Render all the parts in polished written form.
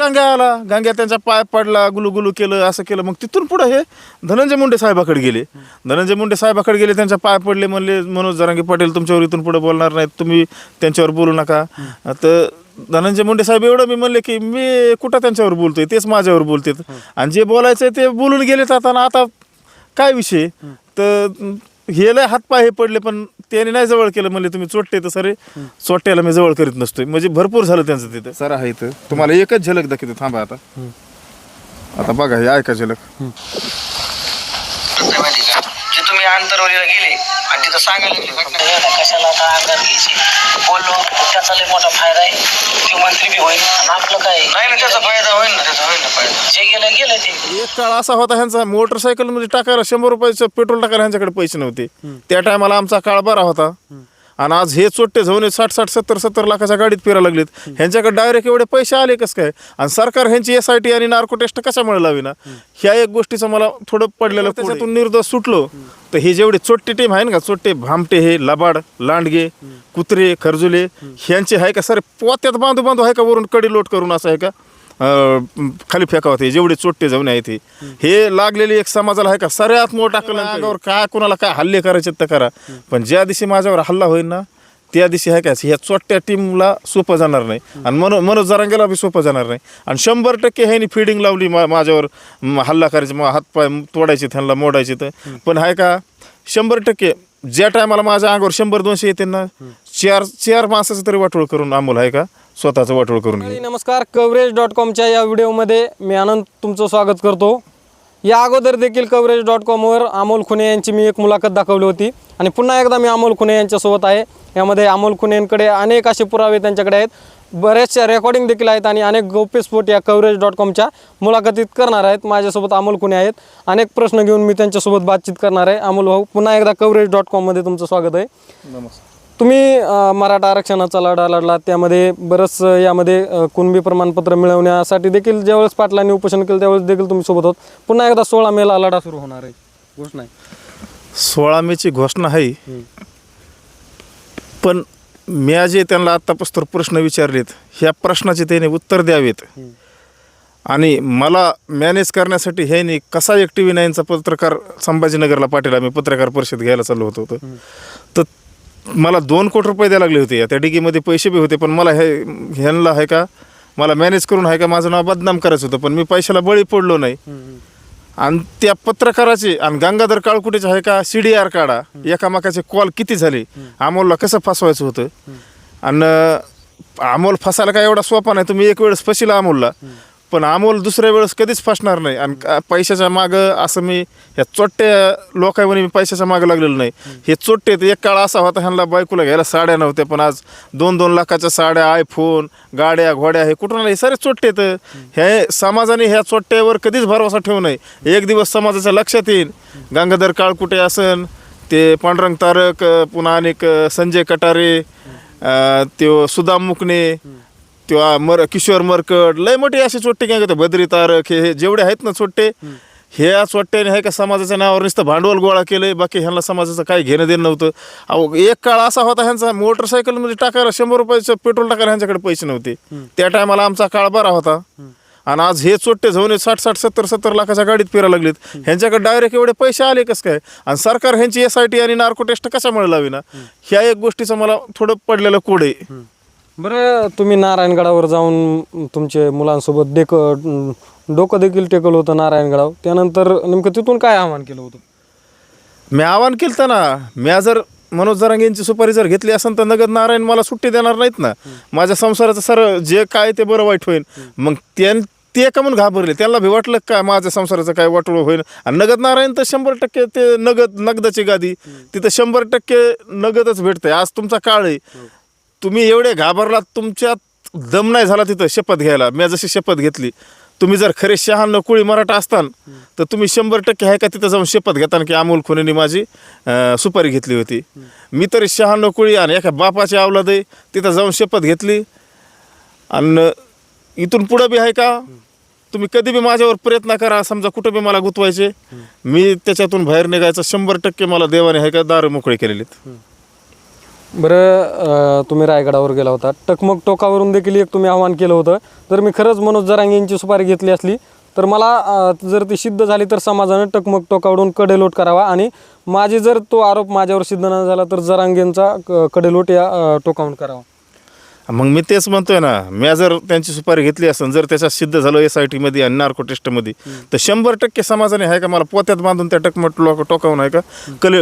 गांग्या आला, गांग्या त्यांचा पाय पडला, गुलू केलं, असं केलं. मग तिथून पुढे हे धनंजय मुंडे साहेबाकडे गेले. धनंजय मुंडे साहेबाकडे गेले, त्यांच्या पाय पडले, म्हणले मनोज जरांगे पाटील तुमच्यावर इथून पुढे बोलणार नाहीत, तुम्ही त्यांच्यावर बोलू नका. तर धनंजय मुंडे साहेब एवढं मी म्हणले की मी कुठं त्यांच्यावर बोलतोय, तेच माझ्यावर बोलतात. आणि जे बोलायचं ते बोलून गेलेत. आता काय विषय, तर हे लय हातपाय हे पडले, पण त्याने नाही जवळ केलं. म्हणले तुम्ही चोट्टे, तर सरे चोट्ट्याला मी जवळ करीत नसतोय. म्हणजे भरपूर झालं त्यांचं तिथं. सर आहे इथं, तुम्हाला एकच झलक दाखवतो, थांबा. आता बघा, हे ऐका झलक. माहिती का, जे तुम्ही आंतरवालीला गेले आणि तिथं सांगायला कशाला आता अंगात घ्यायची, बोललो त्याचा लय मोठा फायदा आहे. ते मंत्री बी होईल आणि आपलं काय नाही ना, त्याचा फायदा होईल ना, त्याचा होईल ना फायदा. जे गेलं ते. एक काळ असा होता, ह्यांचा मोटरसायकल मध्ये टाकायला 100 रुपयाचं पेट्रोल टाकायला ह्यांच्याकडे पैसे नव्हते. त्या टायमाला आमचा काळ बरा होता. आणि आज हे चोट्टे जाऊन 60-60, 70-70 लाखाच्या गाडीत फिरायला लागलेत. ह्यांच्याकडे डायरेक्ट एवढे पैसे आले कसं काय? आणि सरकार ह्यांची SIT आणि नार्को टेस्ट कशामुळे लावी ना, ह्या एक गोष्टीचं मला थोडं पडलेलं. त्याच्यातून निर्दोष सुटलो तर हे जेवढे चोट्टे टीम आहे ना, चोट्टे भामटे, हे लबाड, लांडगे, कुत्रे, खरजुले, ह्यांचे आहे का सर पोत्यात बांधू आहे का, वरून कडी लोट करून असं आहे का खाली फेकावं. हे जेवढे चोट्टे जाऊन आहेत हे लागलेली एक समाजाला आहे का सऱ्यात मोठा टाकलं. काय कोणाला काय हल्ले करायचे तर करा, पण ज्या दिवशी माझ्यावर हल्ला होईल ना, त्या दिवशी आहे का ह्या चोट्ट्या टीमला सोपं जाणार नाही. आणि मनोज जरांगेला बी सोपं जाणार नाही. आणि 100% ह्यांनी फिडिंग लावली माझ्यावर हल्ला करायचे, हातपाय तोडायचे, त्यांना मोडायचे. तर पण आहे का 100% ज्या टायमाला माझ्या अंगावर 100-200 येते ना, चार माणसाचं तरी वाटोळ करून अमोल आहे का स्वतःचं वाटोळ करून. नमस्कार, कव्हरेज.comच्या या व्हिडिओमध्ये मी आनंद तुमचं स्वागत करतो. या अगोदर देखील कव्हरेज.comवर अमोल खुने यांची मी एक मुलाखत दाखवली होती आणि पुन्हा एकदा मी अमोल खुने यांच्यासोबत आहे. यामध्ये अमोल खुनेंकडे अनेक असे पुरावे त्यांच्याकडे आहेत, बऱ्याचशा रेकॉर्डिंग देखील आहेत आणि अनेक गौप्यस्फोट या कव्हरेज.comच्या मुलाखतीत करणार आहेत. माझ्यासोबत अमोल खुने आहेत. अनेक प्रश्न घेऊन मी त्यांच्यासोबत बातचीत करणार आहे. अमोल भाऊ, पुन्हा एकदा कव्हरेज.comमध्ये तुमचं स्वागत आहे. नमस्कार. तुम्ही मराठा आरक्षणाचा लढा लढला, त्यामध्ये बरंच यामध्ये कुणबी प्रमाणपत्र मिळवण्यासाठी देखील ज्यावेळेस पाटलांनी उपोषण केलं त्यावेळेस देखील तुम्ही सोबत होत. पुन्हा एकदा 16 मेला लढा सुरू होणार आहे, घोषणा आहे. 16 मेची घोषणा आहे, पण मी जे त्यांना आत्तापासून प्रश्न विचारलेत ह्या प्रश्नाचे त्याने उत्तर द्यावेत. आणि मला मॅनेज करण्यासाठी ह्याने कसा एक TV9चा पत्रकार संभाजीनगरला पाटील आम्ही पत्रकार परिषद घ्यायला चाललो होतो, तर मला 2 कोटी रुपये द्यायला लागले होते. त्या डिगीमध्ये पैसे बी होते, पण मला ह्यांना आहे का मला मॅनेज करून आहे का माझं नाव बदनाम करायचं होतं, पण मी पैशाला बळी पडलो नाही. आणि त्या पत्रकाराचे आणि गंगाधर काळकुटेचे आहे का CDR काढा, एकामेकाचे कॉल किती झाले, अमोलला कसं फसवायचं होतं. आणि अमोल फसायला काय एवढा सोपा नाही. तुम्ही एक वेळेस फसिला अमोलला, पण अमोल दुसऱ्या वेळेस कधीच फसणार नाही. आणि पैशाच्या मागं असं मी ह्या चोट्ट्या लोकांनी मी पैशाच्या मागं लागलेलो नाही. हे चोट्टे एक काळ असा होता, ह्यांना बायकोला घ्यायला साड्या नव्हत्या, पण आज 2-2 लाखाच्या साड्या, iPhone, गाड्या, घोड्या, हे कुठून आले? हे सारे चोट्टे. तर हे समाजाने ह्या चोट्ट्यावर कधीच भरवसा ठेवू नये. एक दिवस समाजाच्या लक्षात येईल. गंगाधर काळकुटे असन, ते पांडुरंग तारक, पुन्हा अनेक संजय कटारे, त्यो सुदाम मुकणे, किंवा किशोर मरकड, लय मोठे असे चोट्टे काय होते, बद्री तारक, हे जेवढे आहेत ना चोट्टे, ह्या चोट्ट्याने आहे का समाजाच्या नावावर नुसतं भांडवल गोळा केलंय. बाकी ह्यांना समाजाचं काही घेणं देणं नव्हतं. अहो, एक काळ असा होता, ह्यांचा मोटरसायकल मध्ये टाकायला 100 रुपयाचं पेट्रोल टाकायला ह्यांच्याकडे पैसे नव्हते. त्या टायमाला आमचा काळ बरा होता. आणि आज हे चोट्टे जाऊन 60-60, 70-70 लाखाच्या गाडीत फिरायला लागलेत. ह्यांच्याकडे डायरेक्ट एवढे पैसे आले कसं काय? आणि सरकार ह्यांची SIT आणि नार्को टेस्ट कशामुळे लावी ना, ह्या एक गोष्टीचं मला थोडं पडलेलं कोड आहे. बरं, तुम्ही नारायणगडावर जाऊन तुमचे मुलांसोबत डोकं देखील टेकलं होतं नारायणगडावर. त्यानंतर नेमकं तिथून काय आव्हान केलं होतं? मी आव्हान केलं ना, मी जर मनोज जरांगेंची सुपारी जर घेतली असेल तर नगद नारायण मला सुट्टी देणार नाहीत ना. माझ्या संसाराचं सर जे काय ते बरं वाईट होईल. मग ते का म्हणून घाबरले, त्यांना भी वाटलं काय माझ्या संसाराचं काय वाटोळ होईल. आणि नगद नारायण तर 100% ते नगदाची गादी, तिथं 100% नगदच भेटतंय. आज तुमचा काळ आहे, तुम्ही एवढे घाबरलात, तुमच्यात दम नाही झाला तिथं शपथ घ्यायला. मी जशी शपथ घेतली, तुम्ही जर खरे 96 कुळी मराठा असतान तर तुम्ही 100% आहे का तिथं जाऊन शपथ घेताना की अमोल खुनेंनी माझी सुपारी घेतली होती. मी तरी 96 कुळी आणि एका बापाची अवलाद आहे, तिथं जाऊन शपथ घेतली. आणि इथून पुढं बी आहे का तुम्ही कधी बी माझ्यावर प्रयत्न करा, समजा कुठं बी मला गुतवायचे, मी त्याच्यातून बाहेर निघायचं 100% मला देवाने आहे का दार मोकळे केलेले. बरं, तुम्ही रायगडावर गेला होता, टकमक टोकावरून देखील एक तुम्ही आव्हान केलं होतं, जर मी खरंच मनोज जरांगे यांची सुपारी घेतली असली तर मला जर ती सिद्ध झाली तर समाजानं टकमक टोकावरून कडेलोट करावा आणि माझे जर तो आरोप माझ्यावर सिद्ध न झाला तर जरांगेंचा कडेलोट या टोकावून करावा. मग मी तेच म्हणतोय ना, मी जर त्यांची सुपारी घेतली असेल, जर त्याच्यात सिद्ध झालं SIT मध्ये आणि नार्को टेस्टमध्ये, तर 100% समाजाने आहे का मला पोत्यात बांधून त्या टकमक टोकावून आहे का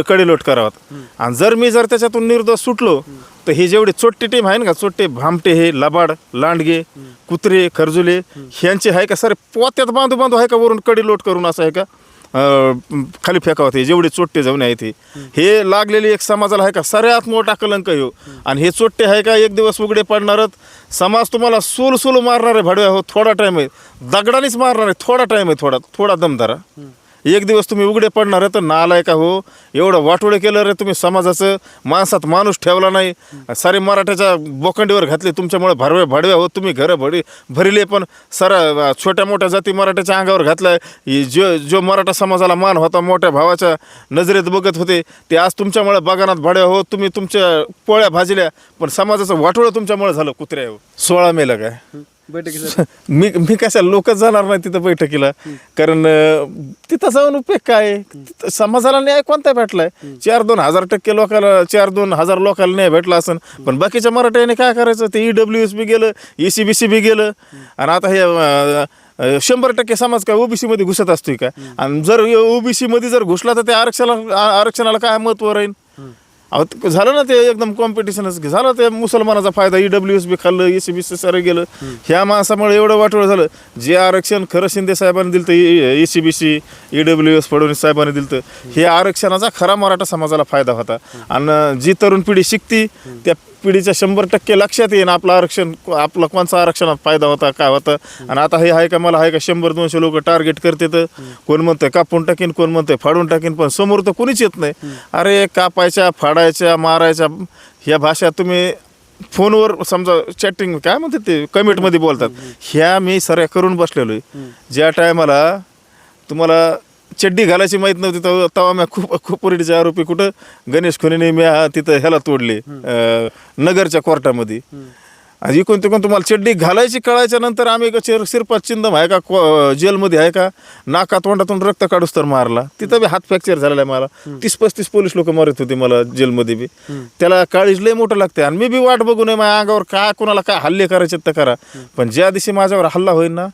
कडेलोट करावात. आणि जर त्याच्यातून निर्दोष सुटलो तर हे जेवढे चोट्टे टीम आहे ना, चोट्टे भामटे, हे लबाड, लांडगे, कुत्रे, खरजुले, ह्यांचे आहे का सारे पोत्यात बांधू आहे का वरून कडेलोट करून असं आहे का खाली फेकावत. हे जेवढे चोट्टे जाऊन आहेत हे लागलेली एक समाजाला आहे का सगळ्यात मोठा कलंक हो. आणि हे चोट्टे आहे का एक दिवस उघडे पडणारच. समाज तुम्हाला सूल मारणार आहे भाडव्या हो, थोडा टाईम आहे, दगडानेच मारणार आहे, थोडा टाईम आहे, थोडा दमदारा. एक दिवस तुम्ही उघडे पडणार आहे तर नालाय का हो. एवढं वाटोळे केलं रे तुम्ही समाजाचं, माणसात माणूस ठेवला नाही, सारे मराठ्याच्या बोखंडीवर घातले तुमच्यामुळे भाडव्या हो. तुम्ही घरं भरिले पण सारा छोट्या मोठ्या जाती मराठ्याच्या अंगावर घातलाय. जो मराठा समाजाला मान होता, मोठ्या भावाच्या नजरेत बघत होते, ते आज तुमच्यामुळे बागानात भाडव्या हो. तुम्ही तुमच्या पोळ्या भाजल्या पण समाजाचं वाटोळं तुमच्यामुळे झालं कुत्र्या हो. 16 मेला काय मी कशा लोकच जाणार नाही तिथं बैठकीला, कारण तिथं जाऊन उपयोग काय. समाजाला न्याय कोणता भेटलाय? 4-2,000% लोकांना, 4-2,000 लोकांना न्याय भेटला असेल, पण बाकीच्या मराठ्याने काय करायचं? ते EWS बी गेलं, ECBC बी गेलं, आणि आता हे 100% समाज काय OBC मध्ये घुसत असतोय का? आणि जर OBC मध्ये जर घुसला तर त्या आरक्षणाला काय महत्व राहील? अहो झालं ना ते एकदम कॉम्पिटिशनच झालं. ते मुसलमानाचा फायदा, EWS बी खाल्लं, ECBC सारं गेलं. ह्या माणसामुळे एवढं वाटोळं झालं. जे आरक्षण खरं शिंदे साहेबांनी दिलं तर ECBC, EWS फडणवीस साहेबांनी दिलं तर हे आरक्षणाचा खरा मराठा समाजाला फायदा होता. आणि जी तरुण पिढी शिकती त्या पिढीच्या 100% लक्षात येईन आपलं आरक्षण, आपला कोणचा आरक्षणात फायदा होता, काय होता. आणि आता हे आहे का मला आहे का 100-200 लोक टार्गेट करते, तर कोण म्हणतंय कापून टाकीन, कोण म्हणतंय फाडून टाकीन, पण समोर तर कोणीच येत नाही. अरे कापायच्या, फाडायच्या, मारायच्या ह्या भाषा तुम्ही फोनवर समजा चॅटिंग काय म्हणतात ते कमेंटमध्ये बोलतात, ह्या मी सऱ्या करून बसलेलो आहे. ज्या टायमाला तुम्हाला चड्डी घालायची माहीत नव्हती तेव्हा मी खूप पोरीचे आरोपी कुठं गणेश खुनेने मी तिथं ह्याला तोडले नगरच्या कोर्टामध्ये. आणि इकडून तिकडून तुम्हाला चड्डी घालायची कळायच्या नंतर आम्ही शिरपात चिंदम आहे का जेलमध्ये आहे का, नाका तोंडातून रक्त काढूस तर मारला. तिथं बी हात फ्रॅक्चर झालेला आहे मला. 30-35 पोलीस लोक मारत होते मला जेलमध्ये बी. त्याला काळीज लय मोठं लागते. आणि मी बी वाट बघू नये माझ्या अंगावर काय कोणाला काय हल्ले करायचे तर करा, पण ज्या दिवशी माझ्यावर हल्ला होईल ना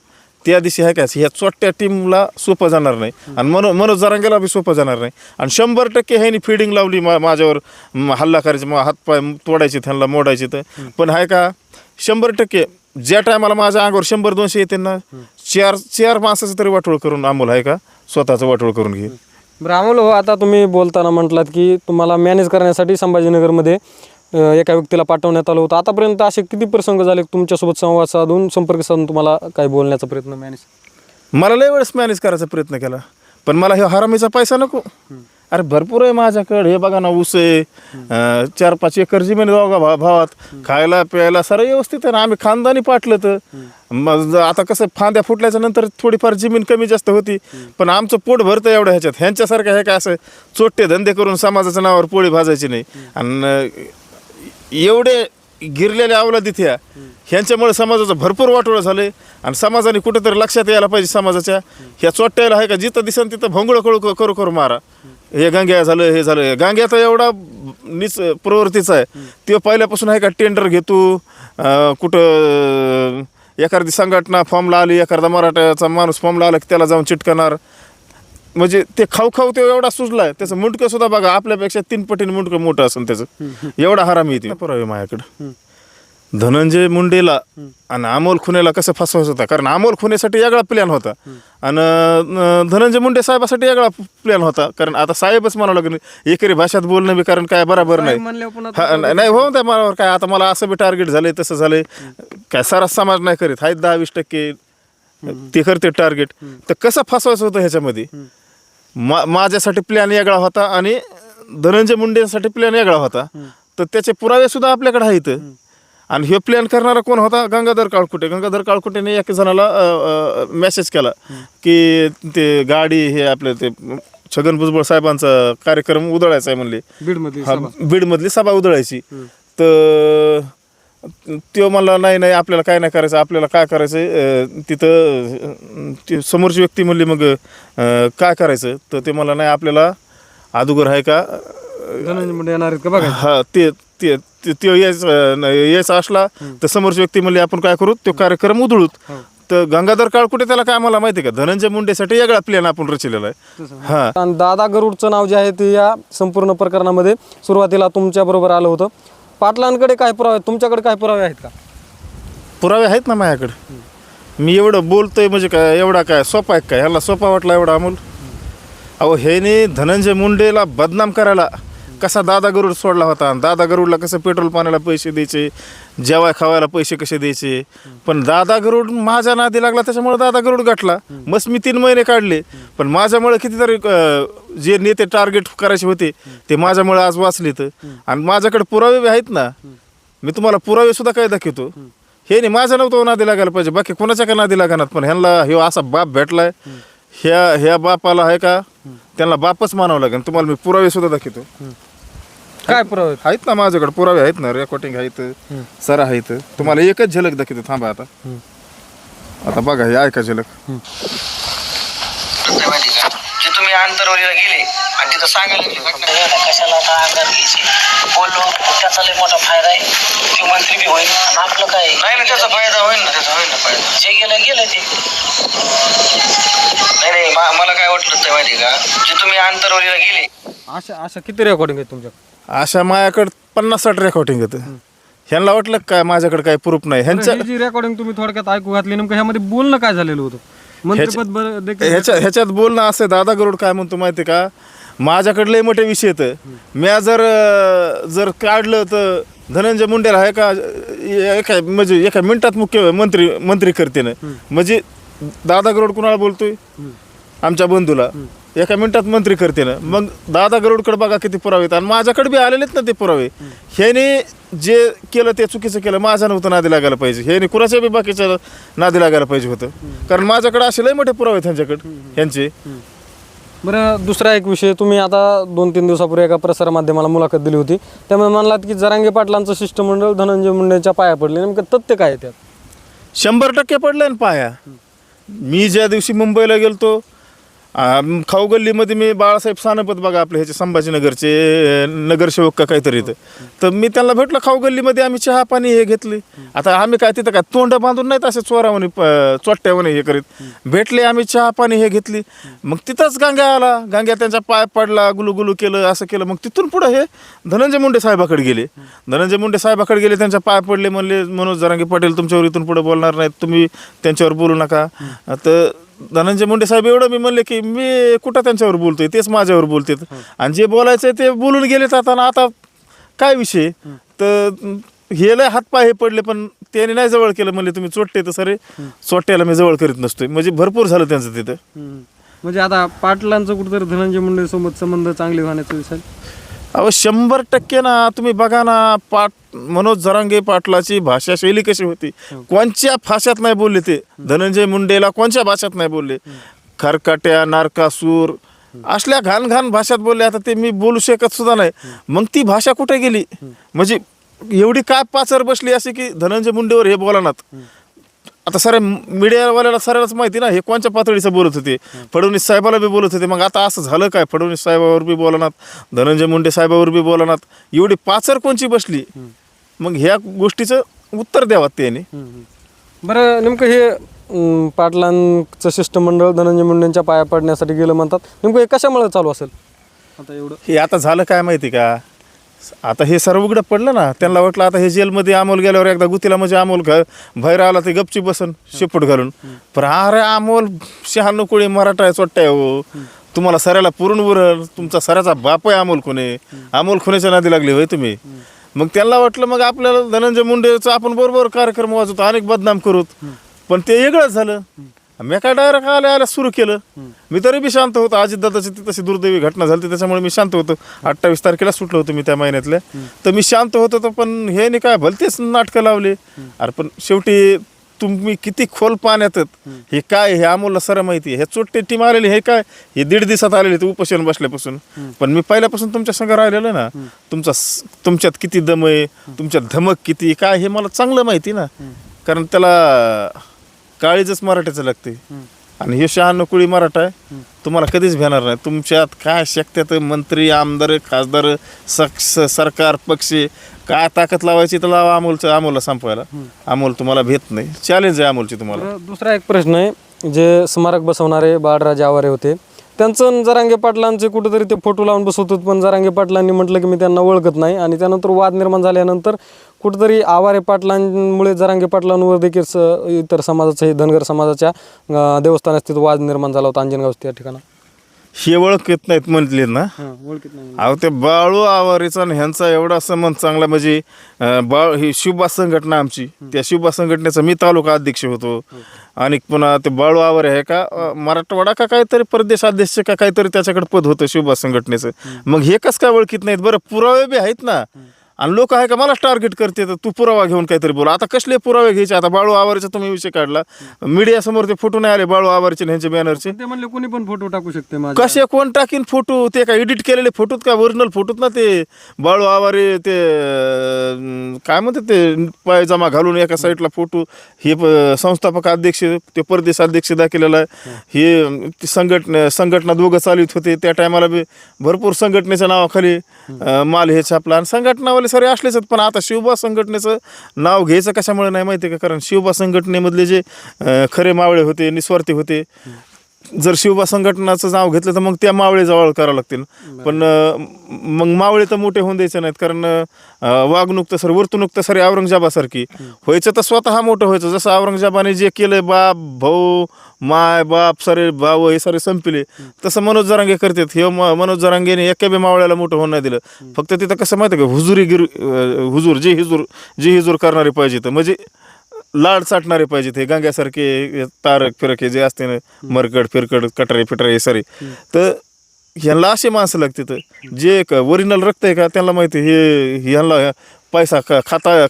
त्या दिवशी आहे काय ह्या चोट्ट्या टीमला सोपं जाणार नाही, आणि मनोज जरांगेला बी सोपं जाणार नाही. आणि 100% ह्यांनी फिडिंग लावली माझ्यावर हल्ला करायचे, हातपाय तोडायचे, त्यांना मोडायचे. तर पण आहे का 100% ज्या टायमाला माझ्या अंगावर 100-200 येते ना, चार माणसाचं तरी वाटोळ करून अमोल आहे का स्वतःचं वाटोळ करून घे. बरं अमोल हो, आता तुम्ही बोलताना म्हटलात की तुम्हाला मॅनेज करण्यासाठी संभाजीनगरमध्ये एका व्यक्तीला पाठवण्यात आलं होतं. आतापर्यंत असे किती प्रसंग झाले तुमच्यासोबत संवाद साधून, संपर्क साधून तुम्हाला काय बोलण्याचा प्रयत्न मॅनेज? मला लय वेळेस मॅनेज करायचा प्रयत्न केला, पण मला हे हरामीचा पैसा नको. अरे भरपूर आहे माझ्याकडे, हे बघा ना ऊस आहे, 4-5 एकर जमीन दोघा भावात, खायला प्यायला सारं व्यवस्थित आहे ना. आम्ही खानदानी पाटलं तर मग आता कसं फांद्या फुटल्याच्या नंतर थोडीफार जमीन कमी जास्त होती, पण आमचं पोट भरतं एवढं ह्याच्यात. ह्यांच्यासारखं हे काय असं चोट्टे धंदे करून समाजाच्या नावावर पोळी भाजायची नाही. आणि एवढे गिरलेले अवलाद इथे ह्यांच्यामुळे समाजाचं भरपूर वाटोळं झालं. आणि समाजाने कुठेतरी लक्षात यायला पाहिजे समाजाच्या, ह्या चोट्ट्याला आहे का जिथं दिसन तिथं भोंगळं करू मारा. हे गांग्या झालं, हे झालं. गांग्या तर एवढा नीच प्रवृत्तीचा आहे, तो पहिल्यापासून आहे का टेंडर घेतो, कुठं एखादी संघटना फॉर्मला आली, एखादा मराठ्याचा माणूस फॉर्मला आला की त्याला जाऊन चिटकणार. म्हणजे ते खाऊ ते एवढा सुजलाय, त्याचं मुंडकं सुद्धा बघा आपल्यापेक्षा 3 पटीने मुंडकं मोठं असेल त्याचं, एवढा हरामी येते. पुरावे माझ्याकडं धनंजय मुंडेला आणि अमोल खुनेला कसं फसवायचं होता, कारण अमोल खुनेसाठी वेगळा प्लॅन होता आणि धनंजय मुंडे साहेबासाठी वेगळा प्लॅन होता. कारण आता साहेबच म्हणावं लागेल एकरी भाषेत बोलणं बी, कारण काय बरोबर नाही. नाही हो त्या मनावर काय आता मला असं बी टार्गेट झालंय, तसं झालंय, काय सारा समाज नाही करीत आहेत 10-20% ते करते टार्गेट. तर कसं फसवायचं होतं ह्याच्यामध्ये, माझ्यासाठी प्लॅन वेगळा होता आणि धनंजय मुंडेसाठी प्लॅन वेगळा होता. तर त्याचे पुरावे सुद्धा आपल्याकडे आहेत. आणि हे प्लॅन करणारा कोण होता? गंगाधर काळकुटेने एक जणाला मेसेज केला की ते गाडी हे आपलं ते छगन भुजबळ साहेबांचा कार्यक्रम उधळायचा आहे म्हणले. बीडमध्ये हा, बीडमधली सभा उधळायची. तर तो म्हणला नाही आपल्याला काय नाही करायचं, आपल्याला काय करायचं तिथं ती समोरची व्यक्ती म्हणली मग काय करायचं. तर ते मला नाही आपल्याला अदुगर आहे का धनंजय मुंडे येणार आहेत का बघा. हा ते ते ते यायचा असला तर समोरची व्यक्ती म्हणली आपण काय करू तो कार्यक्रम उधळूत. तर गंगाधर काळकुटे त्याला काय मला माहिती आहे का धनंजय मुंडेसाठी वेगळा प्लॅन आपण रचलेला आहे. हा आणि दादा गरुडचं नाव जे आहे ते या संपूर्ण प्रकरणामध्ये सुरुवातीला तुमच्या बरोबर आलं होतं. पाटलांकडे काय पुरावे आहेत, तुमच्याकडे काय पुरावे आहेत का? पुरावे आहेत ना माझ्याकडे. मी एवढं बोलतोय म्हणजे काय एवढा काय सोपा आहे काय, ह्याला सोपा वाटला एवढा अमोल. अहो ह्याने धनंजय मुंडेला बदनाम करायला कसा दादा गरुड सोडला होता, दादा गरुडला कसं पेट्रोल पाण्याला पैसे द्यायचे, जेवाय खावायला पैसे कसे द्यायचे. पण दादा गरुड माझ्या नादी लागला त्याच्यामुळे दादा गरुड गाठला. मस्त मी 3 महिने काढले, पण माझ्यामुळे कितीतरी जे नेते टार्गेट करायचे होते ते माझ्यामुळे आज वाचलेत. आणि माझ्याकडे पुरावे आहेत ना, मी तुम्हाला पुरावे सुद्धा काय दाखवतो. हे नाही माझ्या नव्हतं नादी लागायला पाहिजे, बाकी कोणाच्या काय नादी लागणार. पण ह्यांना हे असा बाप भेटलाय, ह्या बापाला आहे का त्यांना बापच मानावं लागेल. तुम्हाला मी पुरावे सुद्धा दाखवतो. काय पुरावे आहेत? आहेत ना माझ्याकडे पुरावे आहेत ना, रेकॉर्डिंग आहेत, सर आहेत. तुम्हाला एकच झलक दाखवतो, थांबा आता बघा हे ऐका झलक. माहिती का जे तुम्ही आंतरवलीला गेले आणि तिथं सांगायला लागले घटना कशाला आता अंगात घ्यायची बोललो त्याचा लय मोठा फायदा आहे. ते मंत्री बी होईल आणि आपलं काय नाही ना त्याचा फायदा होईल ना, त्याचा होईल ना फायदा. जे गेलं ते नाही मला काय वाटलं ते माहिती का जे तुम्ही आंतरवलीला गेले अशा किती रेकॉर्डिंग आहेत तुमच्याकडे? अशा माझ्याकडे 50-60 रेकॉर्डिंग होतं. ह्यांना वाटलं काय माझ्याकडे काही प्रूफ नाही. ह्यांच्या जी रेकॉर्डिंग तुम्ही थोडक्यात ऐकू घातली, नेमकं ह्यामध्ये बोलणं काय झालेलं होतं? मंत्रिपद देखील ह्याच्यात बोलणं असं दादा गरुड काय म्हणतो माहिती का, माझ्याकडे लय मोठे विषय येतं. म्या जर काढलं तर धनंजय मुंडेला आहे का एका मिनिटात मुख्य मंत्री करते ना. म्हणजे दादा गरुड कुणाला बोलतोय, आमच्या बंधूला एका मिनिटात मंत्री करते ना. मग दादा गरुडकडे बघा किती पुरावे आहेत आणि माझ्याकडे बी आलेलेत ना ते पुरावे. ह्याने जे केलं ते चुकीचं केलं, माझ्या नव्हतं नादी लागायला पाहिजे. ह्याने कुणाच्या बी बाकीच्या नादी लागायला पाहिजे होतं, कारण माझ्याकडे असे लय मोठे पुरावे आहेत ह्यांच्याकडे ह्यांचे. बरं, दुसरा एक विषय, तुम्ही आता 2-3 दिवसापूर्वी एका प्रसार माध्यमाला मुलाखत दिली होती, त्यामुळे म्हणलात की जरांगे पाटलांचं शिष्टमंडळ धनंजय मुंडेच्या पाया पडले. नेमकं तथ्य काय आहे त्यात? 100% पडलं ना पाया. मी ज्या दिवशी मुंबईला गेलतो खाऊगल्लीमध्ये मी बाळासाहेब सानपत बघा आपले ह्याचे संभाजीनगरचे नगरसेवक का काहीतरी इथं, तर मी त्यांना भेटलो खाऊगल्लीमध्ये. आम्ही चहा पाणी हे घेतले. आता आम्ही काय तिथं काय तोंड बांधून नाहीत असे चोरावणे चोट्ट्यावणे हे करीत भेटले. आम्ही चहा पाणी हे घेतली. मग तिथंच गांग्या आला, गांग्या त्यांचा पाय पडला, गुलू केलं, असं केलं. मग तिथून पुढं हे धनंजय मुंडे साहेबाकडे गेले. त्यांच्या पाय पडले, म्हणले मनोज जरांगे पाटील तुमच्यावर इथून पुढे बोलणार नाहीत, तुम्ही त्यांच्यावर बोलू नका. तर धनंजय मुंडे साहेब एवढं मी म्हणले की मी कुठं त्यांच्यावर बोलतोय, तेच माझ्यावर बोलतात. आणि जे बोलायचं ते बोलून गेलेत. आता काय विषय, तर हे लय हातपाय हे पडले, पण त्याने नाही जवळ केलं. म्हणले तुम्ही चोट्टे, तर सरे चोट्ट्याला मी जवळ करीत नसतोय. म्हणजे भरपूर झालं त्यांचं तिथं. म्हणजे आता पाटलांचं कुठेतरी धनंजय मुंडे सोबत संबंध चांगले होण्याचा विषय. अहो 100% ना. तुम्ही बघा ना, मनोज जरांगे पाटलाची भाषा शैली कशी होती. कोणत्या भाषेत नाही बोलले ते. धनंजय मुंडेला कोणत्या भाषेत नाही बोलले. खरकाट्या, नारकासूर असल्या घाण भाषेत बोलले. आता ते मी बोलू शकत सुद्धा नाही. मग ती भाषा कुठे गेली? म्हणजे एवढी काय पाचर बसली अशी की धनंजय मुंडेवर हे बोलानात. आता सर मीडियावाल्याला सरांच माहिती ना हे कोणत्या पातळीचं बोलत होते. फडणवीस साहेबाला बी बोलत होते. मग आता असं झालं काय, फडणवीस साहेबावर बी बोलनात, धनंजय मुंडे साहेबावर बी बोलनात. एवढी पाचर कोणची बसली? मग ह्या गोष्टीचं उत्तर द्यावं त्याने. बरं, नेमकं हे पाटलांचं शिष्टमंडळ धनंजय मुंडेंच्या पाया पडण्यासाठी गेलं म्हणतात, नेमकं हे कशामुळे चालू असेल? आता एवढं हे आता झालं काय माहिती का, आता हे सर्व उघडं पडलं ना. त्यांना वाटलं आता हे जेलमध्ये अमोल गेल्यावर एकदा गुतीला म्हणजे अमोल बाहेर आला ते गपची बसन शेपूट घालून. पण अरे अमोल 96 कोळी मराठा आहे, चोट्टा आहे हो. तुम्हाला सराला पुरून उरल, तुमचा सराचा बाप आहे अमोल खुने. अमोल खुनेच्या नादी लागले होय तुम्ही. मग त्यांना वाटलं मग आपल्याला धनंजय मुंडेचा आपण बरोबर कार्यक्रम वाजवतो, अनेक बदनाम करूत. पण ते वेगळंच झालं. मी काय डायरेक्ट आल्या सुरू केलं. मी तरी बी शांत होतो. अजितदादाची तशी दुर्दैवी घटना झाली त्याच्यामुळे मी शांत होतो. 28 तारखेला सुटलो होतो मी त्या महिन्यातल्या. तर मी शांत होतो. तर पण हे नाही काय भलतेच नाटकं लावले. अरे पण शेवटी तुम्ही किती खोल पाण्यात आहेत, हे काय हे अमोलला सर माहिती आहे. हे चोट्टे टीम आलेली हे काय हे 1.5 दिवसात आलेली ते उपोषण बसल्यापासून. पण मी पहिल्यापासून तुमच्या संग राहिलेलो ना, तुमच्यात किती दम आहे, तुमच्यात धमक किती काय हे मला चांगलं माहिती ना. कारण त्याला काळीजच मराठीचं लागते आणि हे 96 कुळी मराठा आहे. तुम्हाला कधीच भेटणार नाही. तुमच्यात काय शक्यत मंत्री आमदार खासदार सरकार पक्ष काय ताकद लावायची तर लावा अमोलला संपवायला. अमोल तुम्हाला भेट नाही. चॅलेंज आहे अमोलची तुम्हाला. तर दुसरा एक प्रश्न आहे, जे स्मारक बसवणारे बाळराजे आवारे होते त्यांचं जरांगे पाटलांचे कुठेतरी ते फोटो लावून बसवतात, पण जरांगे पाटलांनी म्हटलं की मी त्यांना ओळखत नाही. आणि त्यानंतर वाद निर्माण झाल्यानंतर कुठेतरी आवारे पाटलांमुळे जरांगे पाटलांवर देखील इतर समाजाच्या धनगर समाजाच्या देवस्थानात तिथं वाद निर्माण झाला होता अंजनगाव त्या ठिकाणी. हे ओळखत नाहीत म्हटले ना. ओळखत नाही. अहो ते बाळू आवारेचा आणि ह्यांचा एवढा संबंध चांगला म्हणजे ही शिवबा संघटना आमची, त्या शिवबा संघटनेचा मी तालुका अध्यक्ष होतो. आणि पुन्हा ते बाळू आवारे आहे का मराठवाडा का काहीतरी प्रदेशाध्यक्ष का काहीतरी त्याच्याकडे पद होतं शिवबा संघटनेचं. मग हे कसं काय ओळखीत नाहीत बरं? पुरावे बी आहेत ना. आणि लोक आहे का मला टार्गेट करते तर तू पुरावा घेऊन काहीतरी बोला. आता कसले पुरावे घ्यायचे? आता बाळू आवारेचा तुम्ही विषय काढला, मीडिया समोर ते फोटो नाही आले बाळू आवारेचे ह्यांचे बॅनरचे. ते म्हणले कोणी पण फोटो टाकू शकते कसे कोण टाकीन फोटो? ते काय एडिट केलेले फोटोत का ओरिजिनल फोटोत ना? ते बाळू आवारे ते काय म्हणते ते पायजामा घालून एका साईडला फोटो, हे संस्थापक अध्यक्ष ते प्रदेश अध्यक्ष दाखवलेला आहे. हे संघटना दोघं चालवित होते त्या टायमाला बी भरपूर संघटनेच्या नावाखाली माल हे छापला. आणि संघटनावाले सारे असलेच आहेत. पण आता शिवबा संघटनेचं नाव घ्यायचं कशामुळे नाही माहिती का? कारण शिवबा संघटनेमधले जे खरे मावळे होते निस्वार्थी होते, जर शिवबा संघटनाचं नाव घेतलं तर मग त्या मावळे जवळ करावं लागतील. पण मग मावळे तर मोठे होऊन द्यायचे नाहीत. कारण वागणूक तर वर्तणूक तर सारी औरंगजेबासारखी व्हायचं तर स्वतः मोठं व्हायचं. जसं औरंगजेबाने जे केलंय बाप भाऊ माय बाप सारे भाऊ हे सारे संपले, तसं मनोज जरांगे करतात. हे मनोज जरांगेने एका बी मावळ्याला मोठं होऊन नाही दिलं. फक्त तिथं कसं माहिती का हुजूर जे हिजूर करणारे पाहिजे तर म्हणजे लाड साठणारे पाहिजेत. हे गांग्यासारखे तारक फिरके जे असते ना मरकड फिरकड कटरे फिटरे हे सारे, तर ह्यांना असे माणसं लागते. तर जे ओरिजिनल रक्त आहे का त्यांना माहिती हे ह्यांना पैसा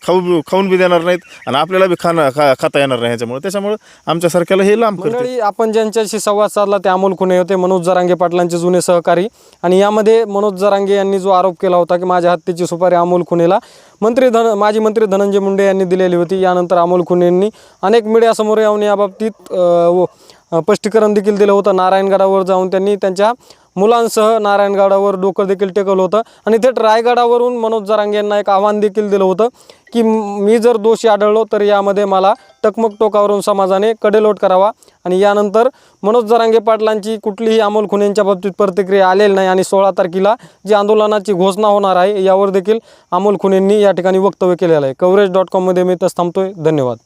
खाऊन बी देणार नाहीत आणि आपल्याला बी खाता येणार नाही ह्याच्यामुळे. त्याच्यामुळे आमच्यासारख्याला हे लांब करते. मंडळी, आपण ज्यांच्याशी संवाद साधला ते अमोल खुने होते, मनोज जरांगे पाटलांचे जुने सहकारी. आणि यामध्ये मनोज जरांगे यांनी जो आरोप केला होता की माझ्या हत्येची सुपारी अमोल खुनेला माजी मंत्री धनंजय मुंडे यांनी दिलेली होती. यानंतर अमोल खुने यांनी अनेक मीडियासमोर येऊन याबाबतीत स्पष्टीकरण देखील दिलं होतं. नारायणगडावर जाऊन त्यांनी त्यांच्या मुलांसह नारायणगडावर डोकं देखील टेकवलं होतं. आणि थेट रायगडावरून मनोज जरांगे यांना एक आव्हान देखील दिलं होतं की मी जर दोषी आढळलो तर यामध्ये मला टकमक टोकावरून समाजाने कडेलोट करावा. आणि यानंतर मनोज जरांगे पाटलांची कुठलीही अमोल खुने यांच्या बाबतीत प्रतिक्रिया आलेली नाही. आणि 16 तारखेला जी आंदोलनाची घोषणा होणार आहे यावर देखील अमोल खुनेंनी या ठिकाणी वक्तव्य केलेलं आहे. coverage.com मध्ये मी इथंच थांबतोय. धन्यवाद.